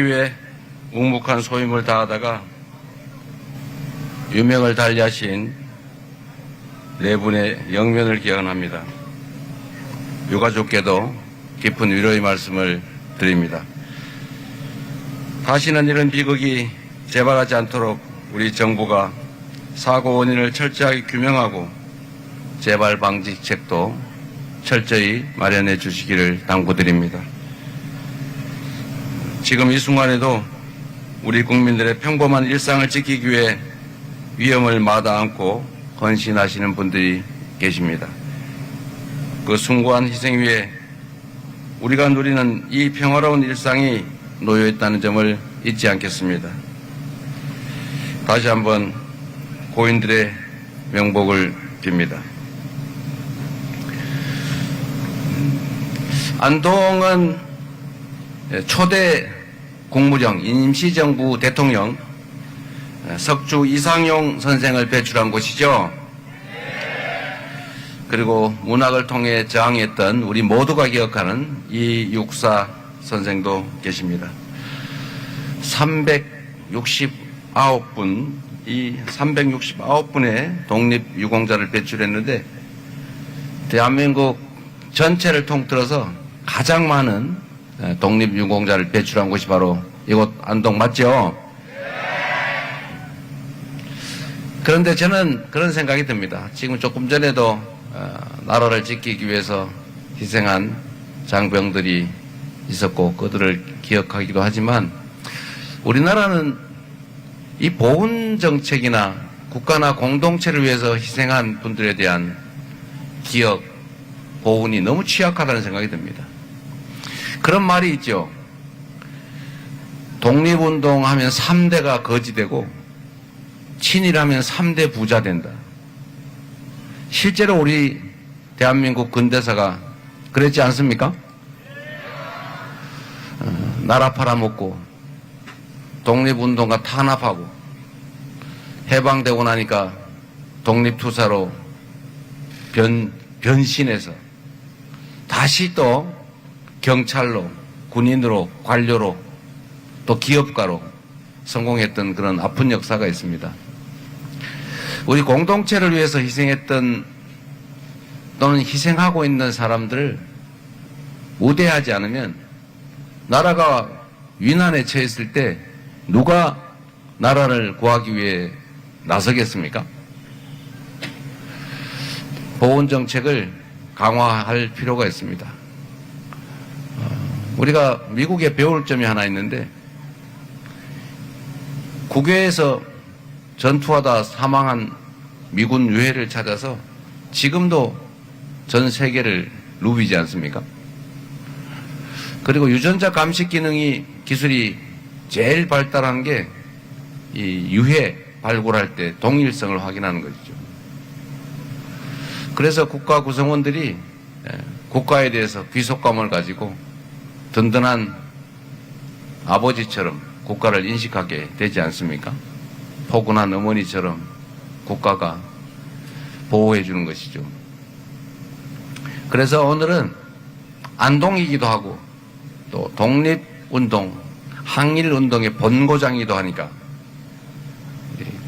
위해 묵묵한 소임을 다하다가 유명을 달리하신 네 분의 영면을 기원합니다. 유가족께도 깊은 위로의 말씀을 드립니다. 다시는 이런 비극이 재발하지 않도록 우리 정부가 사고 원인을 철저하게 규명하고 재발 방지책도 철저히 마련해 주시기를 당부드립니다. 지금 이 순간에도 우리 국민들의 평범한 일상을 지키기 위해 위험을 마다 안고 헌신하시는 분들이 계십니다. 그 숭고한 희생 위에 우리가 누리는 이 평화로운 일상이 놓여있다는 점을 잊지 않겠습니다. 다시 한번 고인들의 명복을 빕니다. 안동은 초대 국무령 임시정부 대통령 석주 이상용 선생을 배출한 곳이죠. 그리고 문학을 통해 저항했던 우리 모두가 기억하는 이육사 선생도 계십니다. 369분, 이 369분의 독립유공자를 배출했는데 대한민국 전체를 통틀어서 가장 많은 독립유공자를 배출한 곳이 바로 이곳 안동 맞죠? 그런데 저는 그런 생각이 듭니다. 지금 조금 전에도 나라를 지키기 위해서 희생한 장병들이 있었고 그들을 기억하기도 하지만 우리나라는 이 보훈 정책이나 국가나 공동체를 위해서 희생한 분들에 대한 기억, 보훈이 너무 취약하다는 생각이 듭니다. 그런 말이 있죠. 독립운동하면 3대가 거지되고 친일하면 3대 부자 된다. 실제로 우리 대한민국 근대사가 그랬지 않습니까? 나라 팔아먹고 독립운동가 탄압하고 해방되고 나니까 독립투사로 변신해서 다시 또 경찰로, 군인으로, 관료로, 또 기업가로 성공했던 그런 아픈 역사가 있습니다. 우리 공동체를 위해서 희생했던 또는 희생하고 있는 사람들을 우대하지 않으면 나라가 위난에 처했을 때 누가 나라를 구하기 위해 나서겠습니까? 보훈 정책을 강화할 필요가 있습니다. 우리가 미국에 배울 점이 하나 있는데 국외에서 전투하다 사망한 미군 유해를 찾아서 지금도 전 세계를 누비지 않습니까? 그리고 유전자 감식 기술이 제일 발달한 게 이 유해 발굴할 때 동일성을 확인하는 것이죠. 그래서 국가 구성원들이 국가에 대해서 귀속감을 가지고 든든한 아버지처럼 국가를 인식하게 되지 않습니까? 포근한 어머니처럼 국가가 보호해 주는 것이죠. 그래서 오늘은 안동이기도 하고 또 독립운동, 항일운동의 본고장이기도 하니까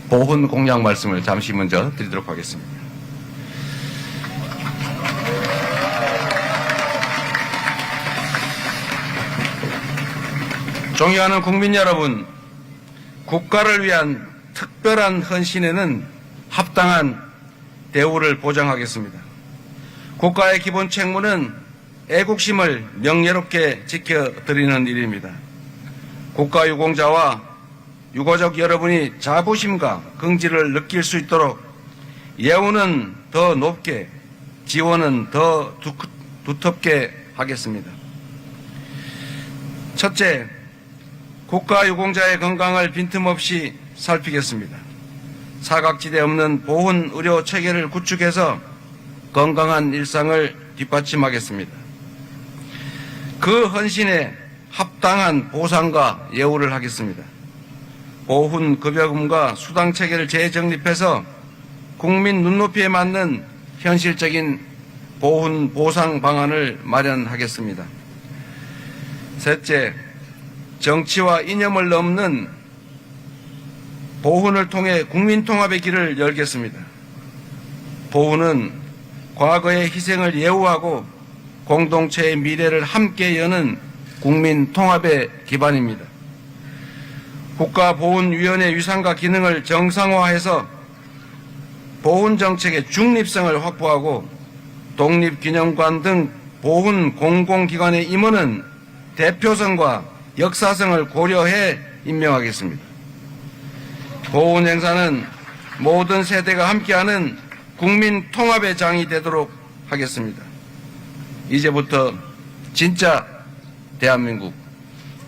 보훈 공약 말씀을 잠시 먼저 드리도록 하겠습니다. 존경하는 국민 여러분, 국가를 위한 특별한 헌신에는 합당한 대우를 보장하겠습니다. 국가의 기본 책무는 애국심을 명예롭게 지켜드리는 일입니다. 국가유공자와 유가족 여러분이 자부심과 긍지를 느낄 수 있도록 예우는 더 높게, 지원은 더 두텁게 하겠습니다. 첫째, 국가유공자의 건강을 빈틈없이 살피겠습니다. 사각지대 없는 보훈 의료 체계를 구축해서 건강한 일상을 뒷받침하겠습니다. 그 헌신에 합당한 보상과 예우를 하겠습니다. 보훈 급여금과 수당 체계를 재정립해서 국민 눈높이에 맞는 현실적인 보훈 보상 방안을 마련하겠습니다. 셋째, 정치와 이념을 넘는 보훈을 통해 국민통합의 길을 열겠습니다. 보훈은 과거의 희생을 예우하고 공동체의 미래를 함께 여는 국민통합의 기반입니다. 국가보훈위원회 위상과 기능을 정상화해서 보훈정책의 중립성을 확보하고 독립기념관 등 보훈 공공기관의 임원은 대표성과 역사성을 고려해 임명하겠습니다. 보훈 행사는 모든 세대가 함께하는 국민 통합의 장이 되도록 하겠습니다. 이제부터 진짜 대한민국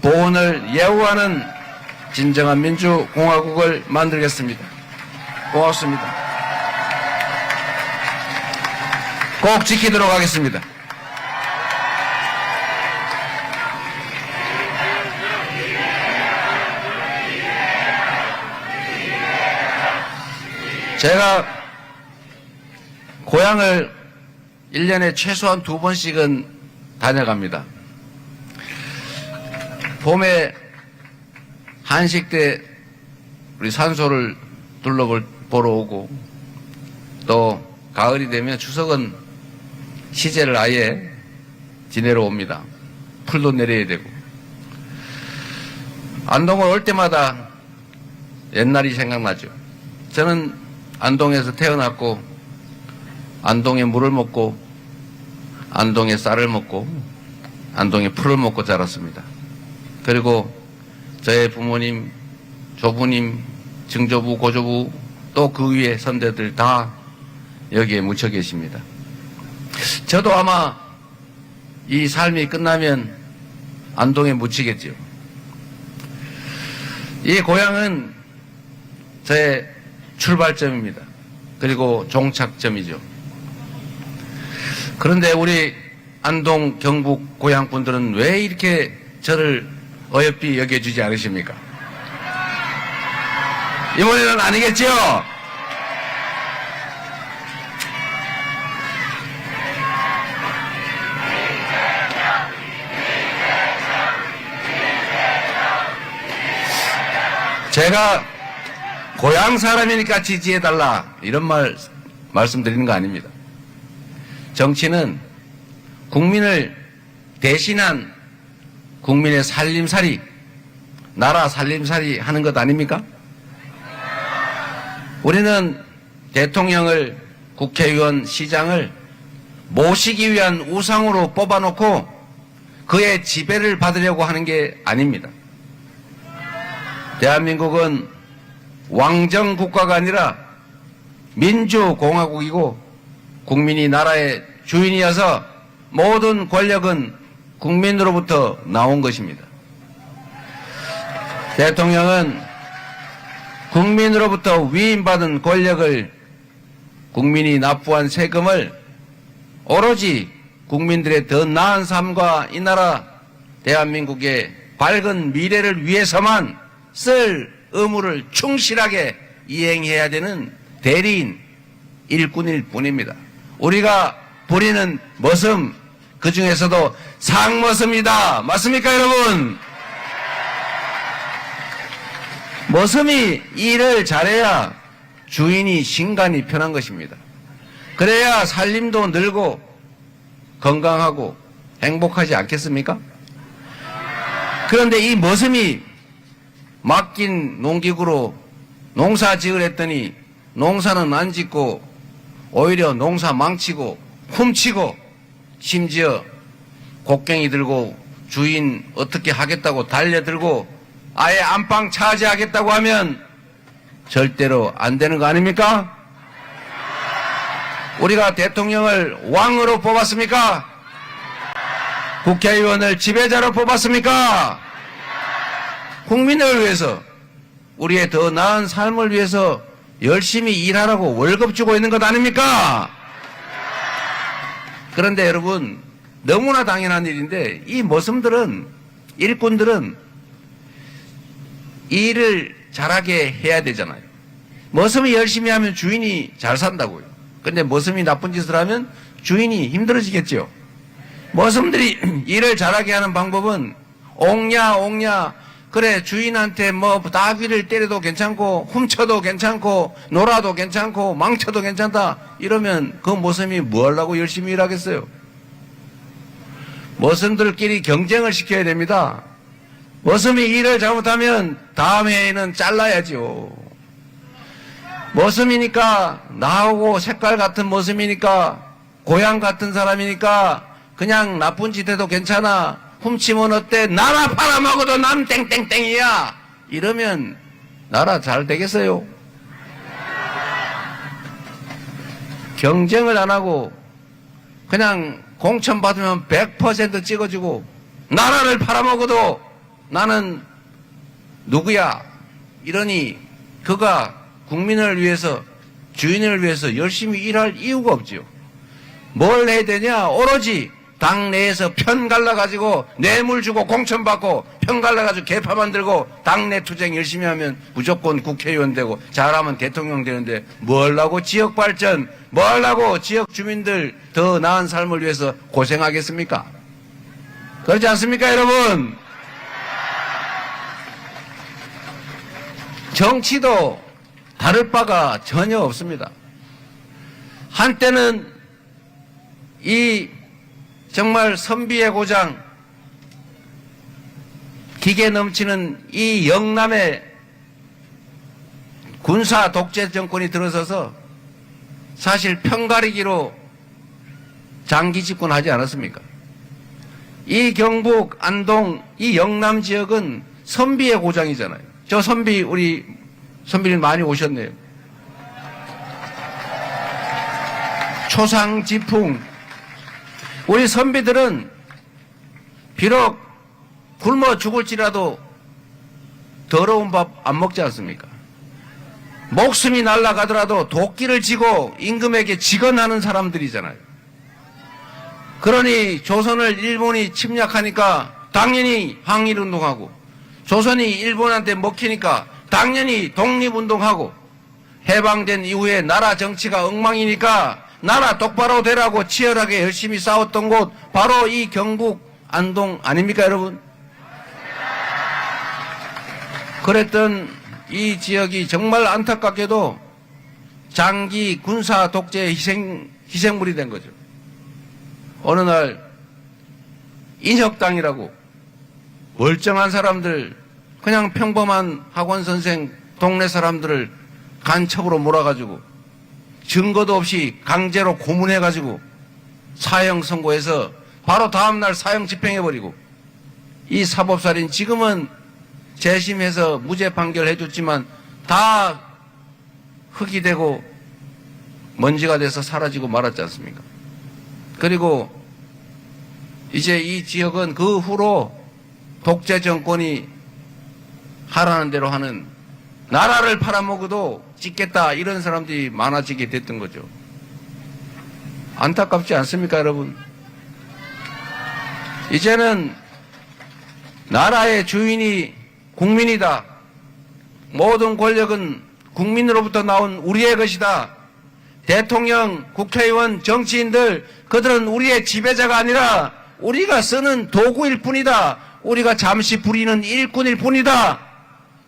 보훈을 예우하는 진정한 민주공화국을 만들겠습니다. 고맙습니다. 꼭 지키도록 하겠습니다. 제가 고향을 1년에 최소한 2번씩은 다녀갑니다. 봄에 한식 때 우리 산소를 둘러보러 오고, 또 가을이 되면 추석은 시제를 아예 지내러 옵니다. 풀도 내려야 되고. 안동을 올 때마다 옛날이 생각나죠. 저는 안동에서 태어났고, 안동의 물을 먹고, 안동의 쌀을 먹고, 안동의 풀을 먹고 자랐습니다. 그리고 저의 부모님, 조부님, 증조부, 고조부, 또 그 위에 선대들 다 여기에 묻혀 계십니다. 저도 아마 이 삶이 끝나면 안동에 묻히겠죠. 이 고향은 저의 출발점입니다. 그리고 종착점이죠. 그런데 우리 안동, 경북 고향 분들은 왜 이렇게 저를 어여삐 여겨주지 않으십니까? 이번에는 아니겠죠? 제가 고향 사람이니까 지지해달라 이런 말씀드리는 거 아닙니다. 정치는 국민을 대신한 국민의 살림살이, 나라 살림살이 하는 것 아닙니까? 우리는 대통령을, 국회의원, 시장을 모시기 위한 우상으로 뽑아놓고 그의 지배를 받으려고 하는 게 아닙니다. 대한민국은 왕정국가가 아니라 민주공화국이고 국민이 나라의 주인이어서 모든 권력은 국민으로부터 나온 것입니다. 대통령은 국민으로부터 위임받은 권력을, 국민이 납부한 세금을 오로지 국민들의 더 나은 삶과 이 나라 대한민국의 밝은 미래를 위해서만 쓸 의무를 충실하게 이행해야 되는 대리인, 일꾼일 뿐입니다. 우리가 부리는 머슴, 그 중에서도 상머슴이다. 맞습니까, 여러분? 머슴이 일을 잘해야 주인이 신간이 편한 것입니다. 그래야 살림도 늘고 건강하고 행복하지 않겠습니까? 그런데 이 머슴이 맡긴 농기구로 농사 지으랬더니 농사는 안 짓고 오히려 농사 망치고 훔치고 심지어 곡괭이 들고 주인 어떻게 하겠다고 달려들고 아예 안방 차지하겠다고 하면 절대로 안 되는 거 아닙니까? 우리가 대통령을 왕으로 뽑았습니까? 국회의원을 지배자로 뽑았습니까? 국민을 위해서, 우리의 더 나은 삶을 위해서 열심히 일하라고 월급 주고 있는 것 아닙니까? 그런데 여러분, 너무나 당연한 일인데 이 머슴들은, 일꾼들은 일을 잘하게 해야 되잖아요. 머슴이 열심히 하면 주인이 잘 산다고요. 근데 머슴이 나쁜 짓을 하면 주인이 힘들어지겠죠. 머슴들이 일을 잘하게 하는 방법은 옹냐. 그래, 주인한테 뭐 나귀를 때려도 괜찮고, 훔쳐도 괜찮고, 놀아도 괜찮고, 망쳐도 괜찮다. 이러면 그 모섬이 뭐 하려고 열심히 일하겠어요? 모섬들끼리 경쟁을 시켜야 됩니다. 모섬이 일을 잘못하면 다음 해에는 잘라야죠. 모섬이니까, 나하고 색깔 같은 모섬이니까, 고향 같은 사람이니까, 그냥 나쁜 짓 해도 괜찮아. 훔치면 어때? 나라 팔아먹어도 난 땡땡땡이야. 이러면 나라 잘 되겠어요? 경쟁을 안 하고 그냥 공천 받으면 100% 찍어주고 나라를 팔아먹어도 나는 누구야? 이러니 그가 국민을 위해서, 주인을 위해서 열심히 일할 이유가 없지요. 뭘 해야 되냐? 오로지 당내에서 편 갈라가지고 뇌물 주고 공천 받고 편 갈라가지고 개파 만들고 당내 투쟁 열심히 하면 무조건 국회의원 되고 잘하면 대통령 되는데 뭘 하고 지역 발전, 뭘 하고 지역 주민들 더 나은 삶을 위해서 고생하겠습니까? 그렇지 않습니까, 여러분? 정치도 다를 바가 전혀 없습니다. 한때는 이 정말 선비의 고장, 기계 넘치는 이 영남의 군사 독재 정권이 들어서서 사실 편가르기로 장기 집권하지 않았습니까? 이 경북, 안동, 이 영남 지역은 선비의 고장이잖아요. 저 선비, 우리 선비님 많이 오셨네요. 초상지풍. 우리 선비들은 비록 굶어 죽을지라도 더러운 밥 안 먹지 않습니까? 목숨이 날아가더라도 도끼를 쥐고 임금에게 직언하는 사람들이잖아요. 그러니 조선을 일본이 침략하니까 당연히 항일운동하고, 조선이 일본한테 먹히니까 당연히 독립운동하고, 해방된 이후에 나라 정치가 엉망이니까 나라 똑바로 되라고 치열하게 열심히 싸웠던 곳 바로 이 경북 안동 아닙니까, 여러분? 그랬던 이 지역이 정말 안타깝게도 장기 군사 독재의 희생물이 된 거죠. 어느 날 인혁당이라고 멀쩡한 사람들, 그냥 평범한 학원 선생, 동네 사람들을 간첩으로 몰아가지고 증거도 없이 강제로 고문해가지고 사형 선고해서 바로 다음날 사형 집행해버리고, 이 사법살인 지금은 재심해서 무죄 판결해줬지만 다 흙이 되고 먼지가 돼서 사라지고 말았지 않습니까? 그리고 이제 이 지역은 그 후로 독재 정권이 하라는 대로 하는, 나라를 팔아먹어도 찍겠다 이런 사람들이 많아지게 됐던 거죠. 안타깝지 않습니까, 여러분? 이제는 나라의 주인이 국민이다. 모든 권력은 국민으로부터 나온 우리의 것이다. 대통령, 국회의원, 정치인들, 그들은 우리의 지배자가 아니라 우리가 쓰는 도구일 뿐이다. 우리가 잠시 부리는 일꾼일 뿐이다.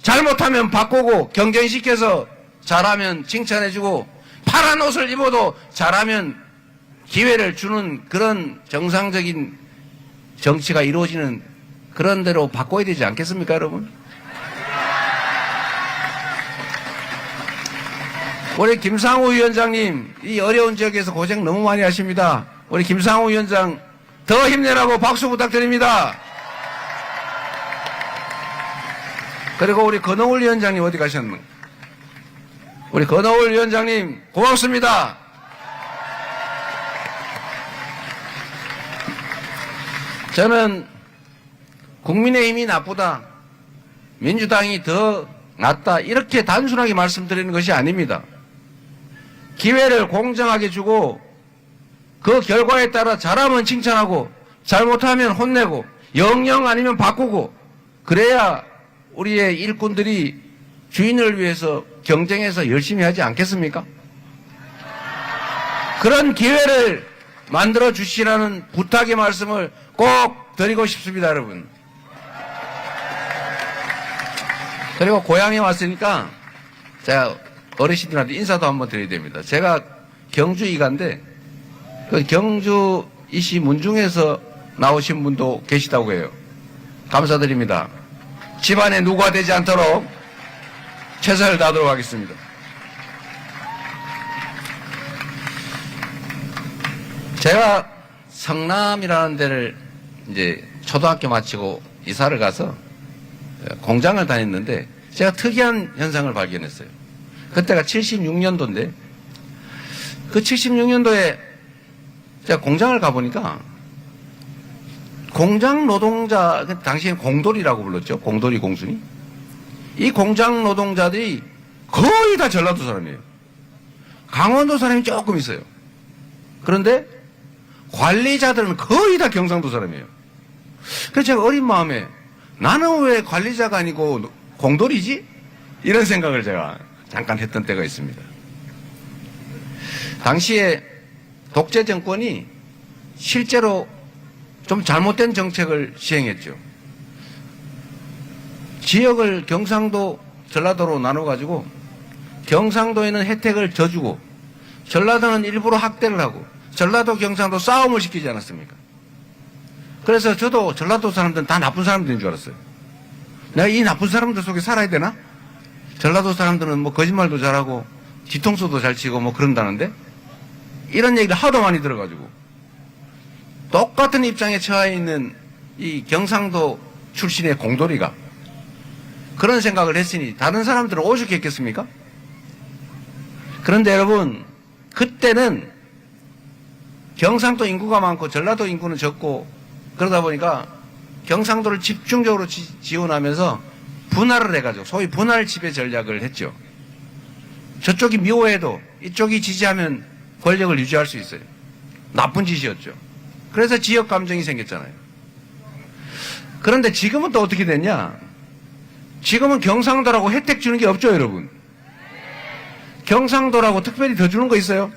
잘못하면 바꾸고 경쟁시켜서 잘하면 칭찬해주고 파란 옷을 입어도 잘하면 기회를 주는 그런 정상적인 정치가 이루어지는 그런 대로 바꿔야 되지 않겠습니까, 여러분? 우리 김상우 위원장님, 이 어려운 지역에서 고생 너무 많이 하십니다. 우리 김상우 위원장 더 힘내라고 박수 부탁드립니다. 그리고 우리 건어울 위원장님 어디 가셨노? 우리 건어울 위원장님 고맙습니다. 저는 국민의힘이 나쁘다, 민주당이 더 낫다, 이렇게 단순하게 말씀드리는 것이 아닙니다. 기회를 공정하게 주고 그 결과에 따라 잘하면 칭찬하고 잘못하면 혼내고 영영 아니면 바꾸고, 그래야 우리의 일꾼들이 주인을 위해서 경쟁해서 열심히 하지 않겠습니까? 그런 기회를 만들어 주시라는 부탁의 말씀을 꼭 드리고 싶습니다, 여러분. 그리고 고향에 왔으니까 제가 어르신들한테 인사도 한번 드려야 됩니다. 제가 경주 이가인데 그 경주 이시 문중에서 나오신 분도 계시다고 해요. 감사드립니다. 집안에 누구가 되지 않도록 최선을 다하도록 하겠습니다. 제가 성남이라는 데를 이제 초등학교 마치고 이사를 가서 공장을 다녔는데 제가 특이한 현상을 발견했어요. 그때가 76년도인데 그 76년도에 제가 공장을 가보니까 공장 노동자, 당시엔 공돌이라고 불렀죠. 공돌이 공순이. 이 공장 노동자들이 거의 다 전라도 사람이에요. 강원도 사람이 조금 있어요. 그런데 관리자들은 거의 다 경상도 사람이에요. 그래서 제가 어린 마음에 나는 왜 관리자가 아니고 공돌이지? 이런 생각을 제가 잠깐 했던 때가 있습니다. 당시에 독재 정권이 실제로 좀 잘못된 정책을 시행했죠. 지역을 경상도, 전라도로 나눠가지고 경상도에는 혜택을 더 주고 전라도는 일부러 학대를 하고 전라도, 경상도 싸움을 시키지 않았습니까? 그래서 저도 전라도 사람들은 다 나쁜 사람들인 줄 알았어요. 내가 이 나쁜 사람들 속에 살아야 되나? 전라도 사람들은 뭐 거짓말도 잘하고 뒤통수도 잘 치고 뭐 그런다는데 이런 얘기를 하도 많이 들어가지고 똑같은 입장에 처해 있는 이 경상도 출신의 공돌이가 그런 생각을 했으니 다른 사람들은 오죽했겠습니까? 그런데 여러분, 그때는 경상도 인구가 많고 전라도 인구는 적고 그러다 보니까 경상도를 집중적으로 지원하면서 분할을 해가지고 소위 분할 지배 전략을 했죠. 저쪽이 미워해도 이쪽이 지지하면 권력을 유지할 수 있어요. 나쁜 짓이었죠. 그래서 지역 감정이 생겼잖아요. 그런데 지금은 또 어떻게 됐냐? 지금은 경상도라고 혜택 주는 게 없죠, 여러분. 경상도라고 특별히 더 주는 거 있어요?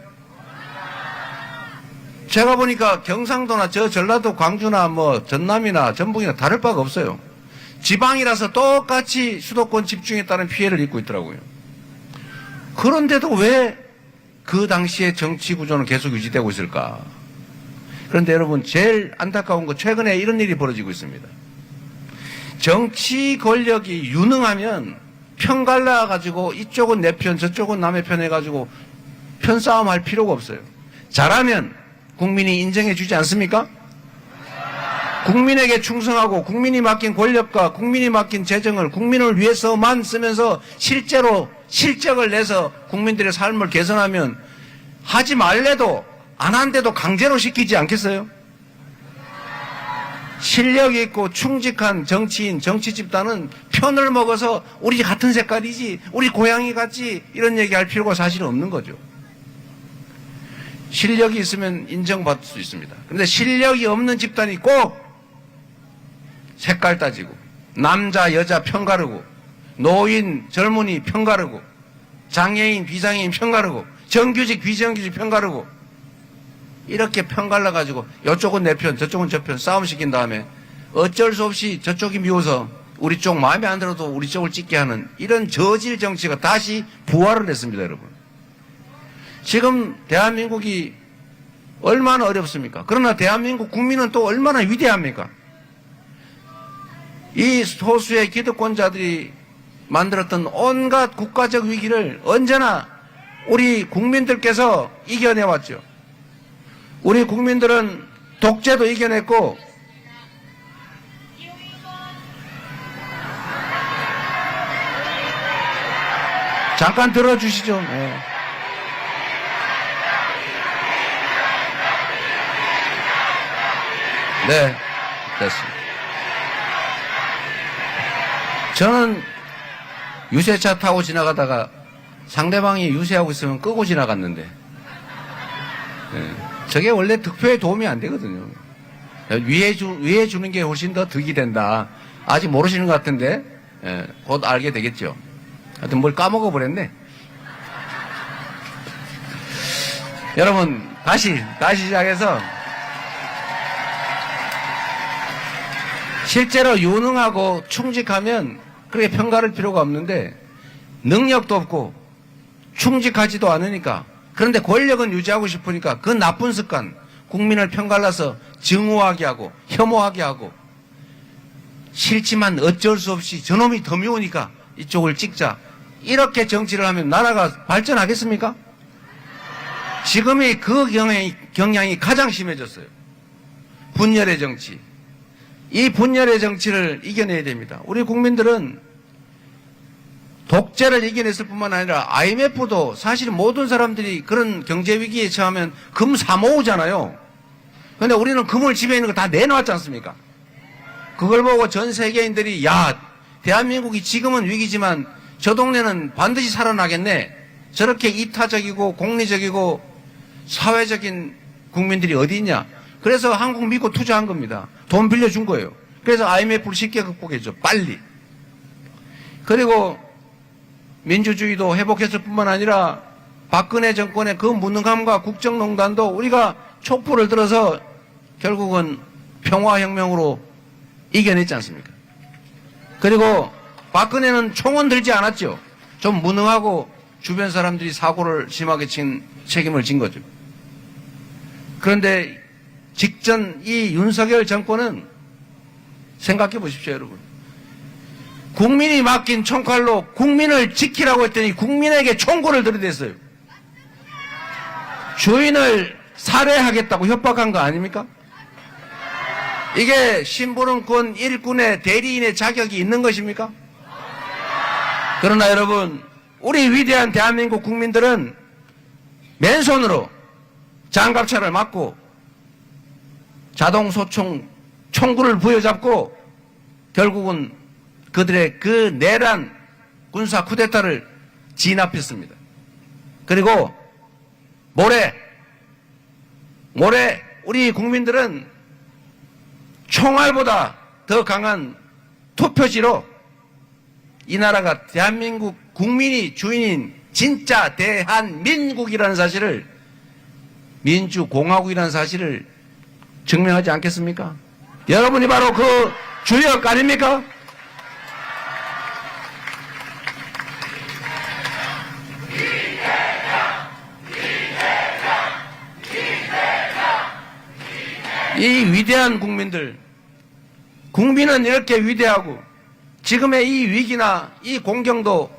제가 보니까 경상도나 저 전라도, 광주나 뭐 전남이나 전북이나 다를 바가 없어요. 지방이라서 똑같이 수도권 집중에 따른 피해를 입고 있더라고요. 그런데도 왜 그 당시의 정치 구조는 계속 유지되고 있을까? 그런데 여러분, 제일 안타까운 거 최근에 이런 일이 벌어지고 있습니다. 정치 권력이 유능하면 편 갈라가지고 이쪽은 내 편, 저쪽은 남의 편 해가지고 편싸움 할 필요가 없어요. 잘하면 국민이 인정해 주지 않습니까? 국민에게 충성하고 국민이 맡긴 권력과 국민이 맡긴 재정을 국민을 위해서만 쓰면서 실제로 실적을 내서 국민들의 삶을 개선하면 하지 말래도 안 한데도 강제로 시키지 않겠어요? 실력 있고 충직한 정치인, 정치 집단은 편을 먹어서 우리 같은 색깔이지, 우리 고향이 같지 이런 얘기할 필요가 사실은 없는 거죠. 실력이 있으면 인정받을 수 있습니다. 그런데 실력이 없는 집단이 꼭 색깔 따지고 남자, 여자 편가르고 노인, 젊은이 편가르고 장애인, 비장애인 편가르고 정규직, 비정규직 편가르고 이렇게 편갈라가지고 이쪽은 내 편, 저쪽은 저 편 싸움시킨 다음에 어쩔 수 없이 저쪽이 미워서 우리 쪽 마음에 안 들어도 우리 쪽을 찍게 하는 이런 저질 정치가 다시 부활을 했습니다, 여러분. 지금 대한민국이 얼마나 어렵습니까? 그러나 대한민국 국민은 또 얼마나 위대합니까? 이 소수의 기득권자들이 만들었던 온갖 국가적 위기를 언제나 우리 국민들께서 이겨내왔죠. 우리 국민들은 독재도 이겨냈고 잠깐 들어주시죠. 네. 네, 됐습니다. 저는 유세차 타고 지나가다가 상대방이 유세하고 있으면 끄고 지나갔는데 네. 저게 원래 득표에 도움이 안 되거든요. 위에 주는 게 훨씬 더 득이 된다. 아직 모르시는 것 같은데 예, 곧 알게 되겠죠. 하여튼 뭘 까먹어 버렸네. 여러분 다시 시작해서 실제로 유능하고 충직하면 그렇게 평가할 필요가 없는데 능력도 없고 충직하지도 않으니까, 그런데 권력은 유지하고 싶으니까 그 나쁜 습관, 국민을 편갈라서 증오하게 하고 혐오하게 하고, 싫지만 어쩔 수 없이 저놈이 더 미우니까 이쪽을 찍자, 이렇게 정치를 하면 나라가 발전하겠습니까? 지금이 그 경향이 가장 심해졌어요. 분열의 정치. 이 분열의 정치를 이겨내야 됩니다. 우리 국민들은 독재를 이겨냈을 뿐만 아니라 IMF도 사실 모든 사람들이 그런 경제위기에 처하면 금 사 모으잖아요. 그런데 우리는 금을 집에 있는 거 다 내놓았지 않습니까? 그걸 보고 전 세계인들이 야, 대한민국이 지금은 위기지만 저 동네는 반드시 살아나겠네. 저렇게 이타적이고 공리적이고 사회적인 국민들이 어디 있냐. 그래서 한국 믿고 투자한 겁니다. 돈 빌려준 거예요. 그래서 IMF를 쉽게 극복했죠. 빨리. 그리고 민주주의도 회복했을 뿐만 아니라 박근혜 정권의 그 무능함과 국정농단도 우리가 촛불을 들어서 결국은 평화혁명으로 이겨냈지 않습니까? 그리고 박근혜는 총은 들지 않았죠. 좀 무능하고 주변 사람들이 사고를 심하게 친 책임을 진 거죠. 그런데 직전 이 윤석열 정권은 생각해 보십시오, 여러분. 국민이 맡긴 총칼로 국민을 지키라고 했더니 국민에게 총구를 들이댔어요. 주인을 살해하겠다고 협박한 거 아닙니까? 이게 심부름꾼 일꾼의 대리인의 자격이 있는 것입니까? 그러나 여러분, 우리 위대한 대한민국 국민들은 맨손으로 장갑차를 맞고 자동소총 총구를 부여잡고 결국은 그들의 그 내란 군사 쿠데타를 진압했습니다. 그리고 모레 우리 국민들은 총알보다 더 강한 투표지로 이 나라가 대한민국 국민이 주인인 진짜 대한민국이라는 사실을, 민주공화국이라는 사실을 증명하지 않겠습니까? 여러분이 바로 그 주역 아닙니까? 이 위대한 국민들, 국민은 이렇게 위대하고 지금의 이 위기나 이 공경도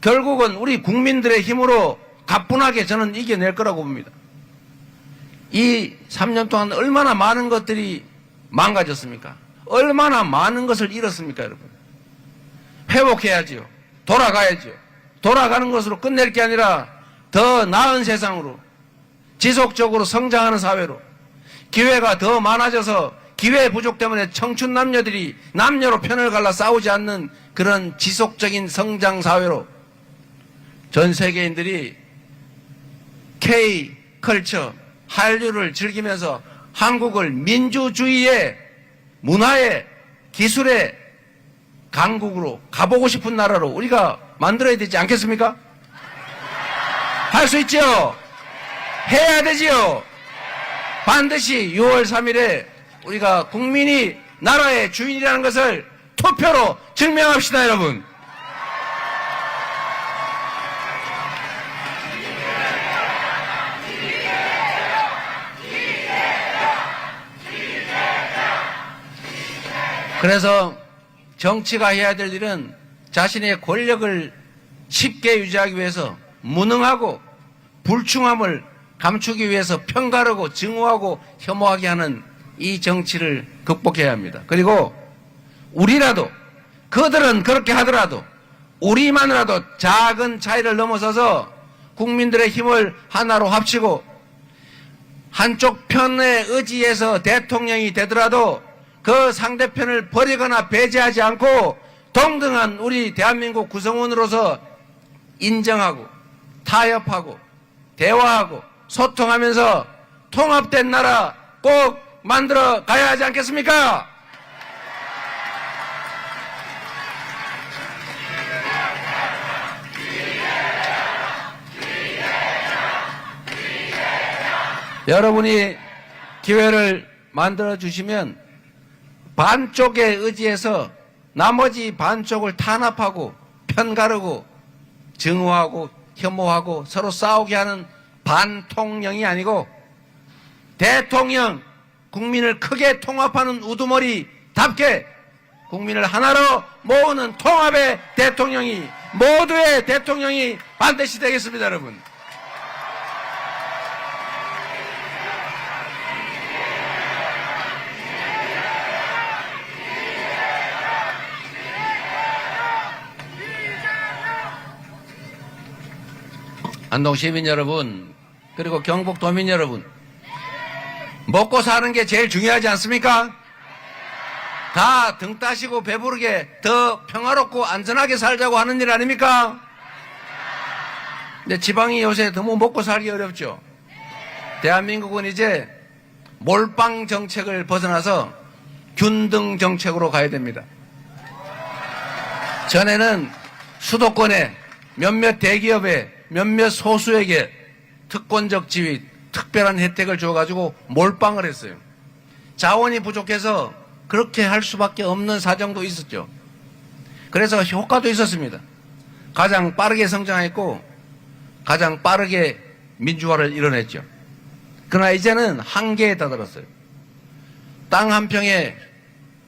결국은 우리 국민들의 힘으로 가뿐하게 저는 이겨낼 거라고 봅니다. 이 3년 동안 얼마나 많은 것들이 망가졌습니까? 얼마나 많은 것을 잃었습니까, 여러분? 회복해야지요. 돌아가야지요. 돌아가는 것으로 끝낼 게 아니라 더 나은 세상으로, 지속적으로 성장하는 사회로, 기회가 더 많아져서 기회 부족 때문에 청춘 남녀들이 남녀로 편을 갈라 싸우지 않는 그런 지속적인 성장 사회로 전 세계인들이 K-컬처, 한류를 즐기면서 한국을 민주주의의 문화의 기술의 강국으로 가보고 싶은 나라로 우리가 만들어야 되지 않겠습니까? 할 수 있죠? 해야 되지요? 반드시 6월 3일에 우리가 국민이 나라의 주인이라는 것을 투표로 증명합시다, 여러분. 그래서 정치가 해야 될 일은 자신의 권력을 쉽게 유지하기 위해서 무능하고 불충함을 감추기 위해서 편가르고 증오하고 혐오하게 하는 이 정치를 극복해야 합니다. 그리고 우리라도, 그들은 그렇게 하더라도 우리만이라도 작은 차이를 넘어서서 국민들의 힘을 하나로 합치고 한쪽 편에 의지해서 대통령이 되더라도 그 상대편을 버리거나 배제하지 않고 동등한 우리 대한민국 구성원으로서 인정하고 타협하고 대화하고 소통하면서 통합된 나라 꼭 만들어 가야 하지 않겠습니까? 여러분이 기회를 만들어 주시면 반쪽에 의지해서 나머지 반쪽을 탄압하고 편가르고 증오하고 혐오하고 서로 싸우게 하는 반통령이 아니고 대통령, 국민을 크게 통합하는 우두머리답게 국민을 하나로 모으는 통합의 대통령이, 모두의 대통령이 반드시 되겠습니다, 여러분. 안동 시민 여러분, 그리고 경북 도민 여러분, 먹고 사는 게 제일 중요하지 않습니까? 다 등 따시고 배부르게 더 평화롭고 안전하게 살자고 하는 일 아닙니까? 근데 지방이 요새 너무 먹고 살기 어렵죠. 대한민국은 이제 몰빵 정책을 벗어나서 균등 정책으로 가야 됩니다. 전에는 수도권에 몇몇 대기업에 몇몇 소수에게 특권적 지위, 특별한 혜택을 줘가지고 몰빵을 했어요. 자원이 부족해서 그렇게 할 수밖에 없는 사정도 있었죠. 그래서 효과도 있었습니다. 가장 빠르게 성장했고 가장 빠르게 민주화를 이뤄냈죠. 그러나 이제는 한계에 다다랐어요. 땅 한 평에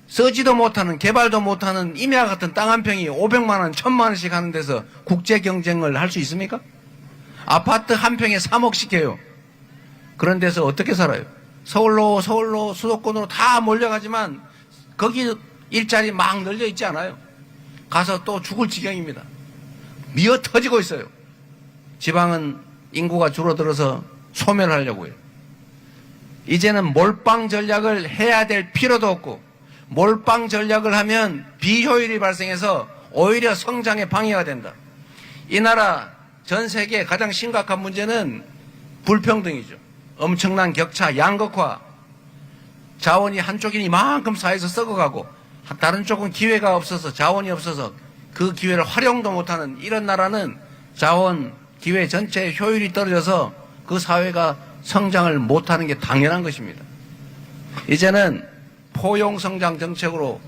쓰지도 못하는, 개발도 못하는 임야 같은 땅 한 평이 500만 원, 1000만 원씩 하는 데서 국제 경쟁을 할 수 있습니까? 아파트 한 평에 3억씩 해요. 그런 데서 어떻게 살아요? 서울로 수도권으로 다 몰려가지만 거기 일자리 막 널려 있지 않아요. 가서 또 죽을 지경입니다. 미어 터지고 있어요. 지방은 인구가 줄어들어서 소멸하려고 해요. 이제는 몰빵 전략을 해야 될 필요도 없고, 몰빵 전략을 하면 비효율이 발생해서 오히려 성장에 방해가 된다. 이 나라 전 세계 가장 심각한 문제는 불평등이죠. 엄청난 격차, 양극화, 자원이 한쪽이 이만큼 사회에서 썩어가고 다른 쪽은 기회가 없어서, 자원이 없어서 그 기회를 활용도 못하는 이런 나라는 자원, 기회 전체의 효율이 떨어져서 그 사회가 성장을 못하는 게 당연한 것입니다. 이제는 포용성장 정책으로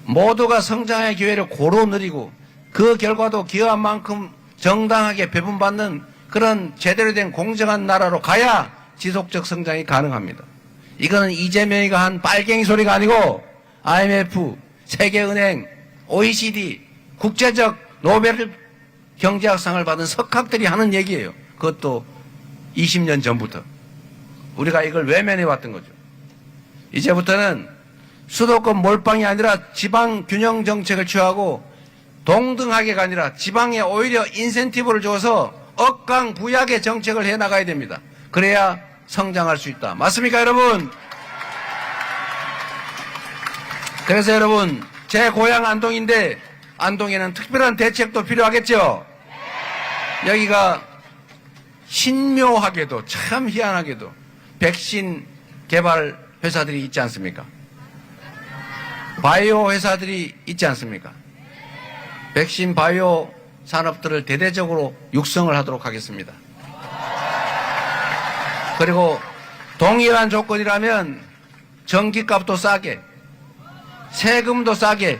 모두가 성장의 기회를 고루 누리고 그 결과도 기여한 만큼 정당하게 배분받는 그런 제대로 된 공정한 나라로 가야 지속적 성장이 가능합니다. 이거는 이재명이가 한 빨갱이 소리가 아니고 IMF, 세계은행, OECD, 국제적 노벨 경제학상을 받은 석학들이 하는 얘기예요. 그것도 20년 전부터. 우리가 이걸 외면해 왔던 거죠. 이제부터는 수도권 몰빵이 아니라 지방 균형 정책을 취하고 동등하게가 아니라 지방에 오히려 인센티브를 줘서 억강부약의 정책을 해나가야 됩니다. 그래야 성장할 수 있다. 맞습니까, 여러분? 그래서 여러분, 제 고향 안동인데 안동에는 특별한 대책도 필요하겠죠? 여기가 신묘하게도, 참 희한하게도 백신 개발 회사들이 있지 않습니까? 바이오 회사들이 있지 않습니까? 백신 바이오 산업들을 대대적으로 육성을 하도록 하겠습니다. 그리고 동일한 조건이라면 전기값도 싸게, 세금도 싸게,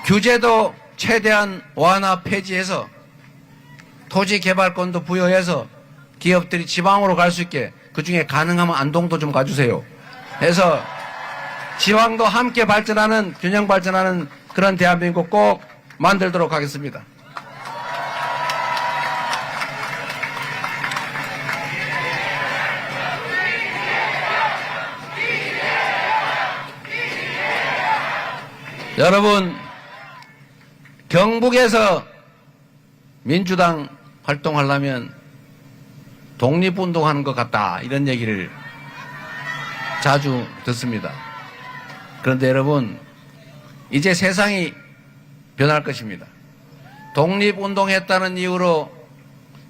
규제도 최대한 완화 폐지해서 토지 개발권도 부여해서 기업들이 지방으로 갈 수 있게, 그중에 가능하면 안동도 좀 가주세요. 해서 지방도 함께 발전하는, 균형 발전하는 그런 대한민국 꼭 만들도록 하겠습니다. 여러분, 경북에서 민주당 활동하려면 독립운동하는 것 같다, 이런 얘기를 자주 듣습니다. 그런데 여러분, 이제 세상이 변할 것입니다. 독립운동했다는 이유로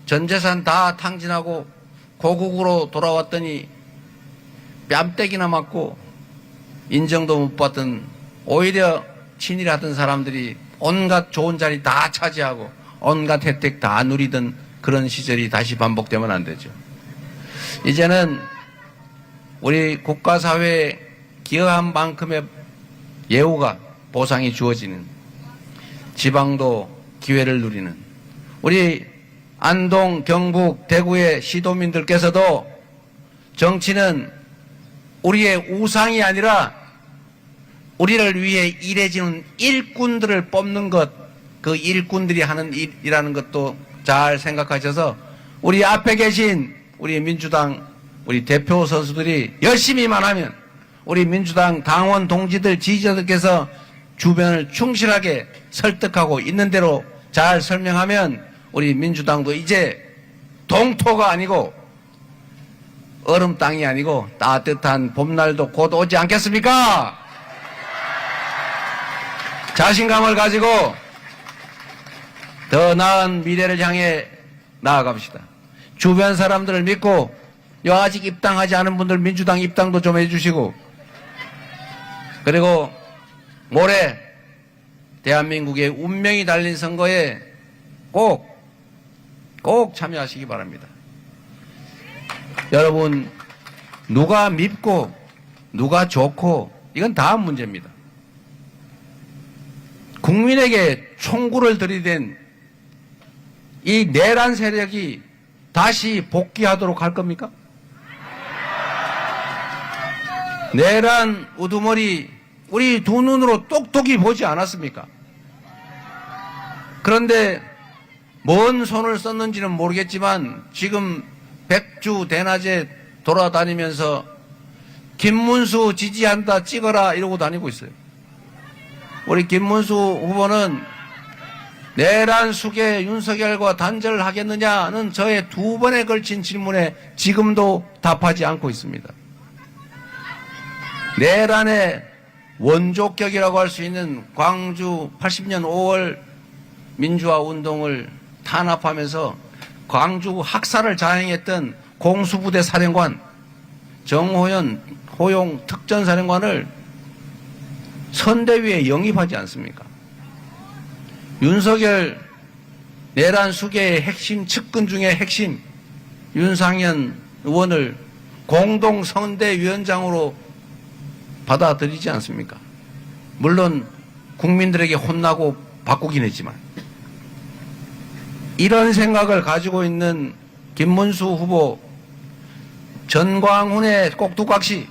전 재산 다 탕진하고 고국으로 돌아왔더니 뺨때기나 맞고 인정도 못 받던, 오히려 친일하던 사람들이 온갖 좋은 자리 다 차지하고 온갖 혜택 다 누리던 그런 시절이 다시 반복되면 안 되죠. 이제는 우리 국가사회에 기여한 만큼의 예우가 보상이 주어지는, 지방도 기회를 누리는 우리 안동, 경북, 대구의 시도민들께서도 정치는 우리의 우상이 아니라 우리를 위해 일해주는 일꾼들을 뽑는 것, 그 일꾼들이 하는 일이라는 것도 잘 생각하셔서 우리 앞에 계신 우리 민주당 우리 대표 선수들이 열심히만 하면 우리 민주당 당원 동지들 지지자들께서 주변을 충실하게 설득하고 있는 대로 잘 설명하면 우리 민주당도 이제 동토가 아니고 얼음 땅이 아니고 따뜻한 봄날도 곧 오지 않겠습니까? 자신감을 가지고 더 나은 미래를 향해 나아갑시다. 주변 사람들을 믿고 아직 입당하지 않은 분들 민주당 입당도 좀 해주시고, 그리고 모레 대한민국의 운명이 달린 선거에 꼭 참여하시기 바랍니다. 여러분, 누가 밉고 누가 좋고 이건 다음 문제입니다. 국민에게 총구를 들이댄 이 내란 세력이 다시 복귀하도록 할 겁니까? 내란 우두머리 우리 두 눈으로 똑똑히 보지 않았습니까? 그런데 뭔 손을 썼는지는 모르겠지만 지금 백주 대낮에 돌아다니면서 김문수 지지한다 찍어라 이러고 다니고 있어요. 우리 김문수 후보는 내란 숙의 윤석열과 단절을 하겠느냐는 저의 2번에 걸친 질문에 지금도 답하지 않고 있습니다. 내란의 원조격이라고 할 수 있는 광주 80년 5월 민주화 운동을 탄압하면서 광주 학살을 자행했던 공수부대 사령관 정호연 호용 특전사령관을 선대위에 영입하지 않습니까? 윤석열 내란 수계의 핵심 측근 중에 핵심 윤상현 의원을 공동 선대위원장으로 받아들이지 않습니까? 물론 국민들에게 혼나고 바꾸긴 했지만 이런 생각을 가지고 있는 김문수 후보, 전광훈의 꼭두각시,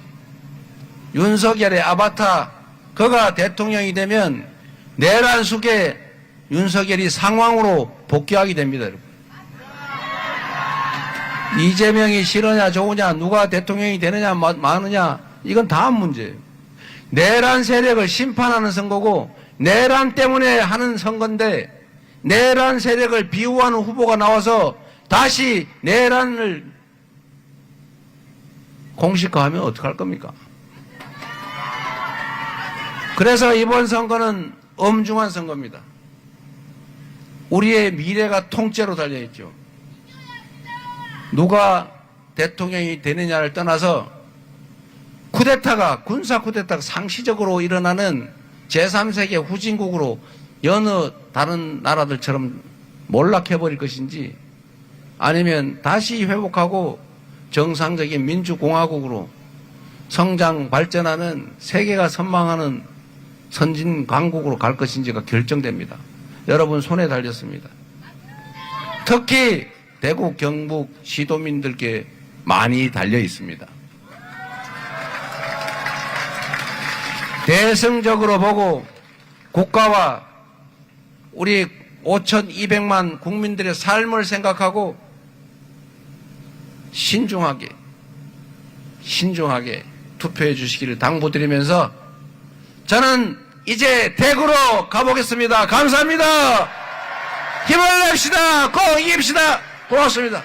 윤석열의 아바타, 그가 대통령이 되면 내란 속에 윤석열이 상황으로 복귀하게 됩니다. 여러분. 이재명이 싫으냐 좋으냐 누가 대통령이 되느냐 마느냐 이건 다음 문제예요. 내란 세력을 심판하는 선거고 내란 때문에 하는 선거인데 내란 세력을 비호하는 후보가 나와서 다시 내란을 공식화하면 어떡할 겁니까? 그래서 이번 선거는 엄중한 선거입니다. 우리의 미래가 통째로 달려있죠. 누가 대통령이 되느냐를 떠나서 쿠데타가, 군사 쿠데타가 상시적으로 일어나는 제3세계 후진국으로 여느 다른 나라들처럼 몰락해버릴 것인지 아니면 다시 회복하고 정상적인 민주공화국으로 성장 발전하는 세계가 선망하는 선진 강국으로 갈 것인지가 결정됩니다. 여러분 손에 달렸습니다. 특히 대구 경북 시도민들께 많이 달려 있습니다. 대승적으로 보고 국가와 우리 5,200만 국민들의 삶을 생각하고 신중하게 투표해 주시기를 당부드리면서 저는 이제 대구로 가보겠습니다. 감사합니다. 힘을 냅시다. 꼭 이깁시다. 고맙습니다.